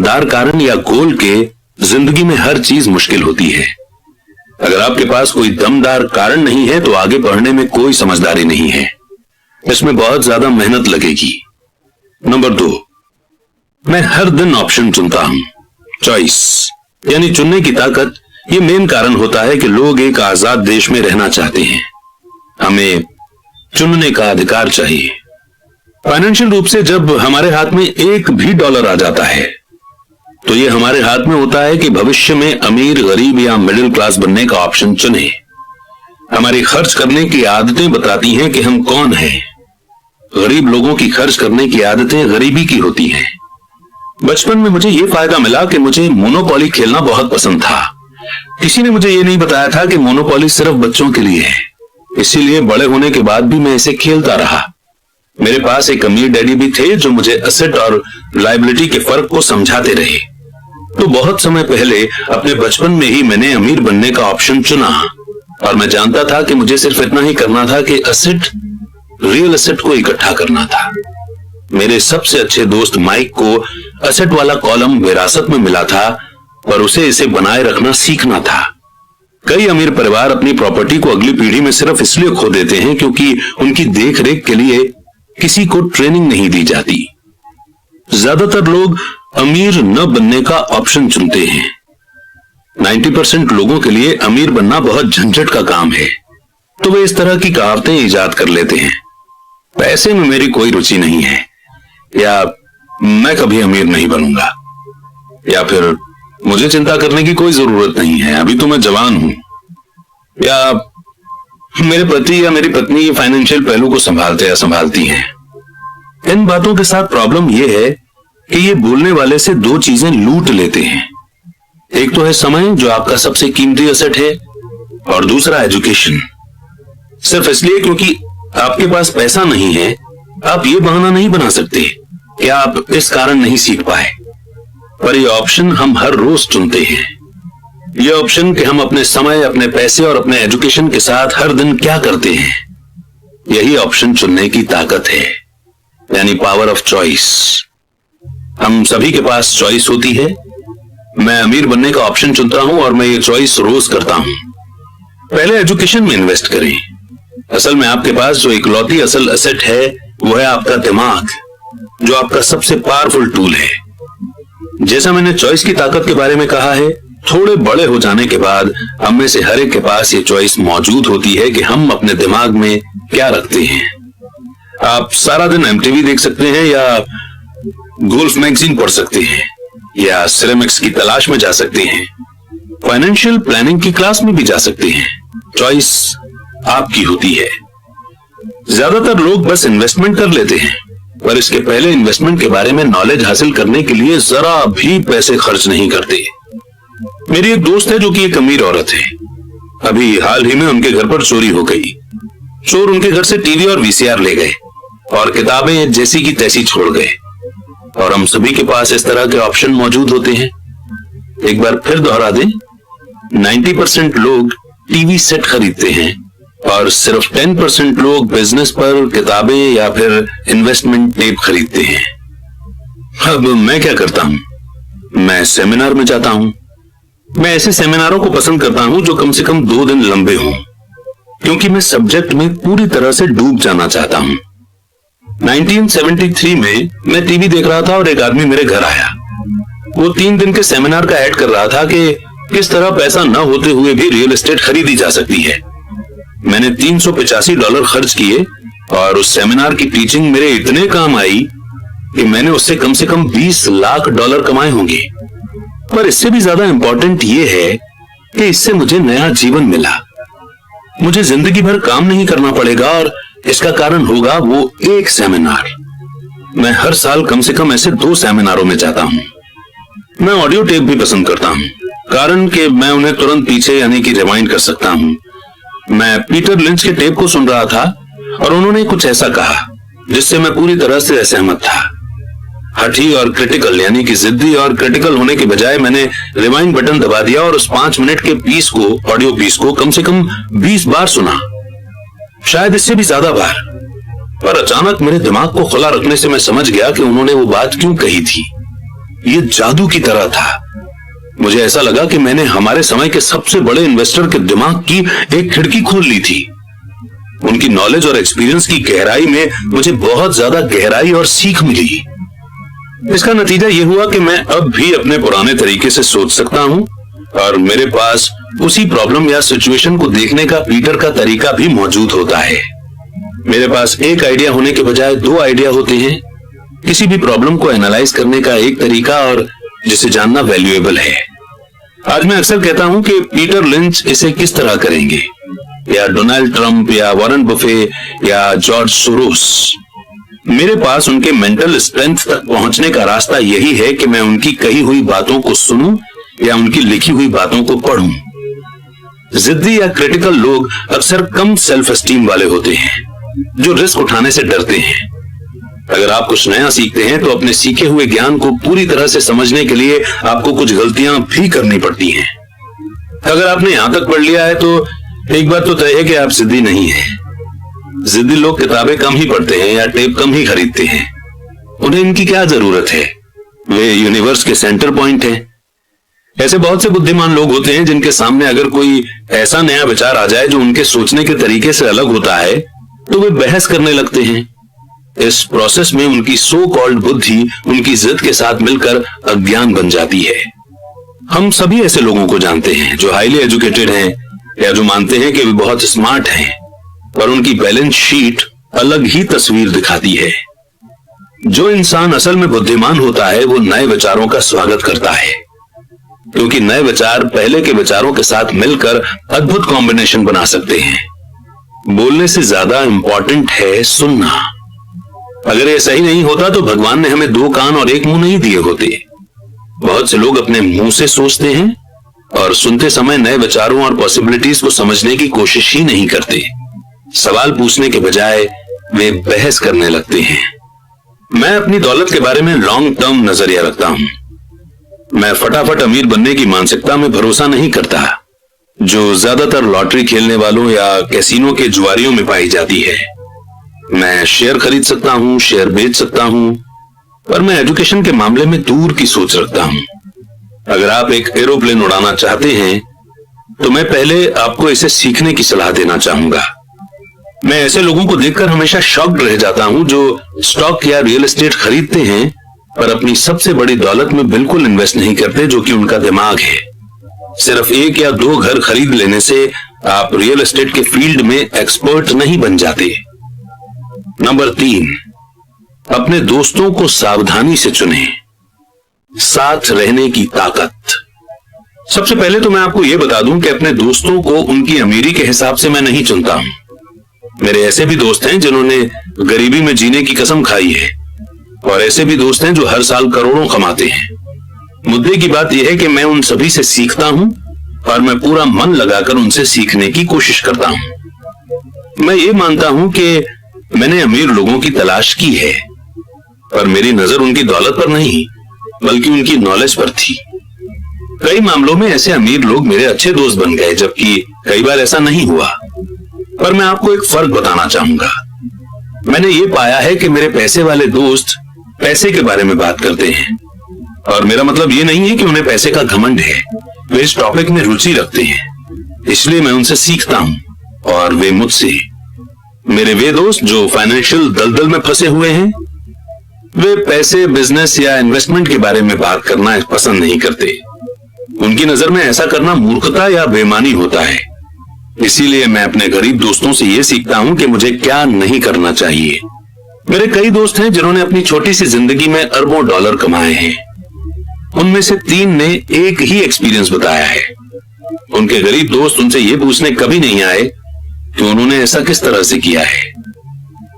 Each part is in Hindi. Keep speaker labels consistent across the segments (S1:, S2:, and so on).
S1: दमदार कारण या गोल के जिंदगी में हर चीज मुश्किल होती है। अगर आपके पास कोई दमदार कारण नहीं है तो आगे बढ़ने में कोई समझदारी नहीं है, इसमें बहुत ज्यादा मेहनत लगेगी। नंबर 2, मैं हर दिन ऑप्शन चुनता हूं। चॉइस यानी चुनने की ताकत, ये मेन कारण होता है कि लोग एक आजाद देश में रहना चाहते हैं। हमें चुनने का अधिकार चाहिए। फाइनेंशियल रूप से जब हमारे हाथ में एक भी डॉलर आ जाता है तो ये हमारे हाथ में होता है कि भविष्य में अमीर, गरीब या मिडिल क्लास बनने का ऑप्शन चुने। हमारी खर्च करने की आदतें बताती हैं कि हम कौन हैं। गरीब लोगों की खर्च करने की आदतें गरीबी की होती हैं। बचपन में मुझे यह फायदा मिला कि मुझे मोनोपोली खेलना बहुत पसंद था। किसी ने मुझे यह नहीं बताया था कि मोनोपोली सिर्फ बच्चों के लिए है, इसीलिए बड़े होने के बाद भी मैं इसे खेलता रहा। मेरे पास एक अमीर डैडी भी थे जो मुझे एसेट और लायबिलिटी के फर्क को समझाते रहे। तो बहुत समय पहले अपने बचपन में ही मैंने अमीर बनने का ऑप्शन चुना और मैं जानता था कि मुझे सिर्फ इतना ही करना था कि एसेट, रियल एसेट को इकट्ठा करना था। मेरे सबसे अच्छे दोस्त माइक को एसेट वाला कॉलम विरासत में मिला था और उसे इसे बनाए रखना सीखना था। कई अमीर परिवार अपनी प्रॉपर्टी को अगली पीढ़ी में सिर्फ इसलिए खो देते हैं क्योंकि उनकी देखरेख के लिए किसी को ट्रेनिंग नहीं दी जाती। ज्यादातर लोग अमीर न बनने का ऑप्शन चुनते हैं। 90% लोगों के लिए अमीर बनना बहुत झंझट का काम है, तो वे इस तरह की कहावतें इजाद कर लेते हैं। पैसे में मेरी कोई रुचि नहीं है, या मैं कभी अमीर नहीं बनूंगा, या फिर मुझे चिंता करने की कोई जरूरत नहीं है, अभी तो मैं जवान हूं, या मेरे पति या मेरी पत्नी फाइनेंशियल पहलू को संभालते या संभालती हैं। इन बातों के साथ प्रॉब्लम यह है कि ये बोलने वाले से दो चीजें लूट लेते हैं। एक तो है समय, जो आपका सबसे कीमती एसेट है, और दूसरा एजुकेशन। सिर्फ इसलिए क्योंकि आपके पास पैसा नहीं है, आप ये बहाना नहीं बना सकते कि आप इस कारण नहीं सीख पाए। पर ये ऑप्शन हम हर रोज चुनते हैं। ये ऑप्शन कि हम अपने समय, अपने पैसे और अपने एजुकेशन के साथ हर दिन क्या करते हैं, यही ऑप्शन चुनने की ताकत है, यानी पावर ऑफ चॉइस। हम सभी के पास चॉइस होती है। मैं अमीर बनने का ऑप्शन चुनता हूं और मैं ये चॉइस रोज करता हूं। पहले एजुकेशन में इन्वेस्ट करें। असल में आपके पास जो इकलौती असल एसेट है वो है आपका दिमाग, जो आपका सबसे पावरफुल टूल है। जैसा मैंने चॉइस की ताकत के बारे में कहा है, थोड़े बड़े हो जाने के बाद हम में से हर एक के पास ये चॉइस मौजूद होती है कि हम अपने दिमाग में क्या रखते हैं। आप सारा दिन एमटीवी देख सकते हैं, या गोल्फ मैगजीन पढ़ सकते हैं, या सिरेमिक्स की तलाश में जा सकते हैं, फाइनेंशियल प्लानिंग की क्लास में भी जा सकते हैं। चॉइस आपकी होती है। ज्यादातर लोग बस इन्वेस्टमेंट कर लेते हैं, पर इसके पहले इन्वेस्टमेंट के बारे में नॉलेज हासिल करने के लिए जरा भी पैसे खर्च नहीं करते। मेरी एक दोस्त है जो कि एक अमीर औरत है। अभी हाल ही में उनके घर पर चोरी हो गई। चोर उनके घर से टीवी और वीसीआर ले गए और किताबें जैसी की तैसी छोड़ गए। और हम सभी के पास इस तरह के ऑप्शन मौजूद होते हैं। एक बार फिर दोहरा दें, 90% लोग टीवी सेट खरीदते हैं और सिर्फ 10% लोग बिजनेस पर किताबें या फिर इन्वेस्टमेंट टेप खरीदते हैं। अब मैं क्या करता हूं? मैं सेमिनार में जाता हूं। मैं ऐसे सेमिनारों को पसंद करता हूं जो कम से कम 2 दिन लंबे हों, क्योंकि मैं सब्जेक्ट में पूरी तरह से डूब जाना चाहता हूं। 1973 में मैं टीवी देख रहा था और एक आदमी मेरे घर आया। वो 3 दिन के सेमिनार का ऐड कर रहा था कि किस तरह पैसा न होते हुए भी रियल एस्टेट खरीदी जा सकती है। मैंने $385 खर्च किए और उस सेमिनार की टीचिंग मेरे इतने काम आई कि मैंने उससे कम से कम $20 लाख कमाए होंगे। पर इससे भी ज्यादा इंपॉर्टेंट यह है कि इससे मुझे नया जीवन मिला। मुझे जिंदगी भर काम नहीं करना पड़ेगा और इसका कारण होगा वो एक सेमिनार। मैं हर साल कम से कम ऐसे 2 सेमिनारों में जाता हूं। मैं ऑडियो टेप भी पसंद करता हूं, कारण कि मैं उन्हें तुरंत पीछे यानी कि रिवाइंड कर सकता हूं। मैं पीटर लिंच के टेप को सुन रहा था और उन्होंने कुछ ऐसा कहा जिससे मैं पूरी तरह से असहमत था। हठी और क्रिटिकल, यानी कि जिद्दी और क्रिटिकल होने के बजाय मैंने रिवाइंड बटन दबा दिया और उस 5 मिनट के पीस को, ऑडियो पीस को कम से कम 20 बार सुना, शायद इससे भी ज्यादा बार। पर अचानक मेरे दिमाग को खुला रखने से मैं समझ गया कि उन्होंने वो बात क्यों कही थी। ये जादू की तरह था। मुझे ऐसा लगा कि मैंने हमारे समय के सबसे बड़े इन्वेस्टर के दिमाग की एक खिड़की खोल ली थी। उनकी नॉलेज और एक्सपीरियंस की गहराई में मुझे बहुत ज्यादा गहराई और सीख मिली। इसका नतीजा यह हुआ कि मैं अब भी अपने पुराने तरीके से सोच सकता हूं और मेरे पास उसी प्रॉब्लम या सिचुएशन को देखने का पीटर का तरीका भी मौजूद होता है। मेरे पास एक आइडिया होने के बजाय दो आइडिया होते हैं। किसी भी प्रॉब्लम को एनालाइज करने का एक तरीका और जिसे जानना वैल्यूएबल है। आज मैं अक्सर कहता हूं कि पीटर लिंच इसे किस तरह करेंगे, या डोनाल्ड ट्रंप या वॉरेन बफे या जॉर्ज सोरोस। मेरे पास उनके मेंटल स्ट्रेंथ तक पहुंचने का रास्ता यही है कि मैं उनकी कही हुई बातों को सुनूं या उनकी लिखी हुई बातों को पढ़ूं। जिद्दी या क्रिटिकल लोग अक्सर कम सेल्फ एस्टीम वाले होते हैं, जो रिस्क उठाने से डरते हैं। अगर आप कुछ नया सीखते हैं तो अपने सीखे हुए ज्ञान को पूरी तरह से समझने के लिए आपको कुछ गलतियां भी करनी पड़ती हैं। अगर आपने यहां तक पढ़ लिया है तो एक बात तो तय है कि आप जिद्दी नहीं हैं। जिद्दी लोग किताबें कम ही पढ़ते हैं या टेप कम ही खरीदते हैं। उन्हें इनकी क्या जरूरत है? वे यूनिवर्स के सेंटर पॉइंट हैं। ऐसे बहुत से बुद्धिमान लोग होते हैं जिनके सामने अगर कोई ऐसा नया विचार आ जाए जो उनके सोचने के तरीके से अलग होता है तो वे बहस करने लगते हैं। इस प्रोसेस में उनकी सो कॉल्ड बुद्धि उनकी जिद के साथ मिलकर अज्ञान बन जाती है। हम सभी ऐसे लोगों को जानते हैं जो हाईली एजुकेटेड हैं या जो मानते हैं कि वे बहुत स्मार्ट हैं, पर उनकी बैलेंस शीट अलग ही तस्वीर दिखाती है। जो इंसान असल में बुद्धिमान होता है वो नए विचारों का स्वागत करता है, क्योंकि नए विचार पहले के विचारों के साथ मिलकर अद्भुत कॉम्बिनेशन बना सकते हैं। बोलने से ज्यादा इंपॉर्टेंट है सुनना। अगर ये सही नहीं होता तो भगवान ने हमें दो कान और एक मुंह नहीं दिए होते। बहुत से लोग अपने मुंह से सोचते हैं और सुनते समय नए विचारों और पॉसिबिलिटीज को समझने की कोशिश ही नहीं करते। सवाल पूछने के बजाय वे बहस करने लगते हैं। मैं अपनी दौलत के बारे में लॉन्ग टर्म नजरिया रखता हूं। मैं फटाफट अमीर बनने की मानसिकता में भरोसा नहीं करता, जो ज्यादातर लॉटरी खेलने वालों या कैसीनो के जुआरियों में पाई जाती है। मैं शेयर खरीद सकता हूं, शेयर बेच सकता हूं, पर मैं एजुकेशन के मामले में दूर की सोच रखता हूं। अगर आप एक एरोप्लेन उड़ाना चाहते हैं तो मैं पहले आपको इसे सीखने की सलाह देना चाहूंगा। मैं ऐसे लोगों को देखकर हमेशा शॉक्ड रह जाता हूं जो स्टॉक या रियल एस्टेट खरीदते हैं पर अपनी सबसे बड़ी दौलत में बिल्कुल इन्वेस्ट नहीं करते, जो कि उनका दिमाग है। सिर्फ एक या दो घर खरीद लेने से आप रियल एस्टेट के फील्ड में एक्सपर्ट नहीं बन जाते। नंबर 3, अपने दोस्तों को सावधानी से चुनें। साथ रहने की ताकत। सबसे पहले तो मैं आपको यह बता दूं कि अपने दोस्तों को उनकी अमीरी के हिसाब से मैं नहीं चुनता हूं। मेरे ऐसे भी दोस्त हैं जिन्होंने गरीबी में जीने की कसम खाई है, और ऐसे भी दोस्त हैं जो हर साल करोड़ों कमाते हैं। मुद्दे की बात यह है कि मैं उन सभी से सीखता हूं और मैं पूरा मन लगाकर उनसे सीखने की कोशिश करता हूं। मैं ये मानता हूं कि मैंने अमीर लोगों की तलाश की है, पर मेरी नजर उनकी दौलत पर नहीं बल्कि उनकी नॉलेज पर थी। कई मामलों में ऐसे अमीर लोग मेरे अच्छे दोस्त बन गए, जबकि कई बार ऐसा नहीं हुआ। पर मैं आपको एक फर्क बताना चाहूंगा। मैंने ये पाया है कि मेरे पैसे वाले दोस्त पैसे के बारे में बात करते हैं, और मेरा मतलब ये नहीं है कि उन्हें पैसे का घमंड है। वे इस टॉपिक में रुचि रखते हैं, इसलिए मैं उनसे सीखता हूं और वे मुझसे। मेरे वे दोस्त जो फाइनेंशियल दलदल में फंसे हुए हैं, वे पैसे, बिजनेस या इन्वेस्टमेंट के बारे में बात करना पसंद नहीं करते। उनकी नजर में ऐसा करना मूर्खता या बेईमानी होता है। इसीलिए मैं अपने गरीब दोस्तों से यह सीखता हूं कि मुझे क्या नहीं करना चाहिए। मेरे कई दोस्त हैं जिन्होंने अपनी छोटी सी जिंदगी में अरबों डॉलर कमाए हैं। उनमें से 3 ने एक ही एक्सपीरियंस बताया है। उनके गरीब दोस्त उनसे यह पूछने कभी नहीं आए कि उन्होंने ऐसा किस तरह से किया है,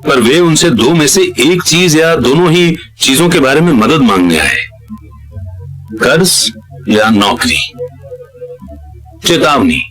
S1: पर वे उनसे 2 में से एक चीज या दोनों ही चीजों के बारे में मदद मांगने आए, कर्ज या नौकरी। चेतावनी,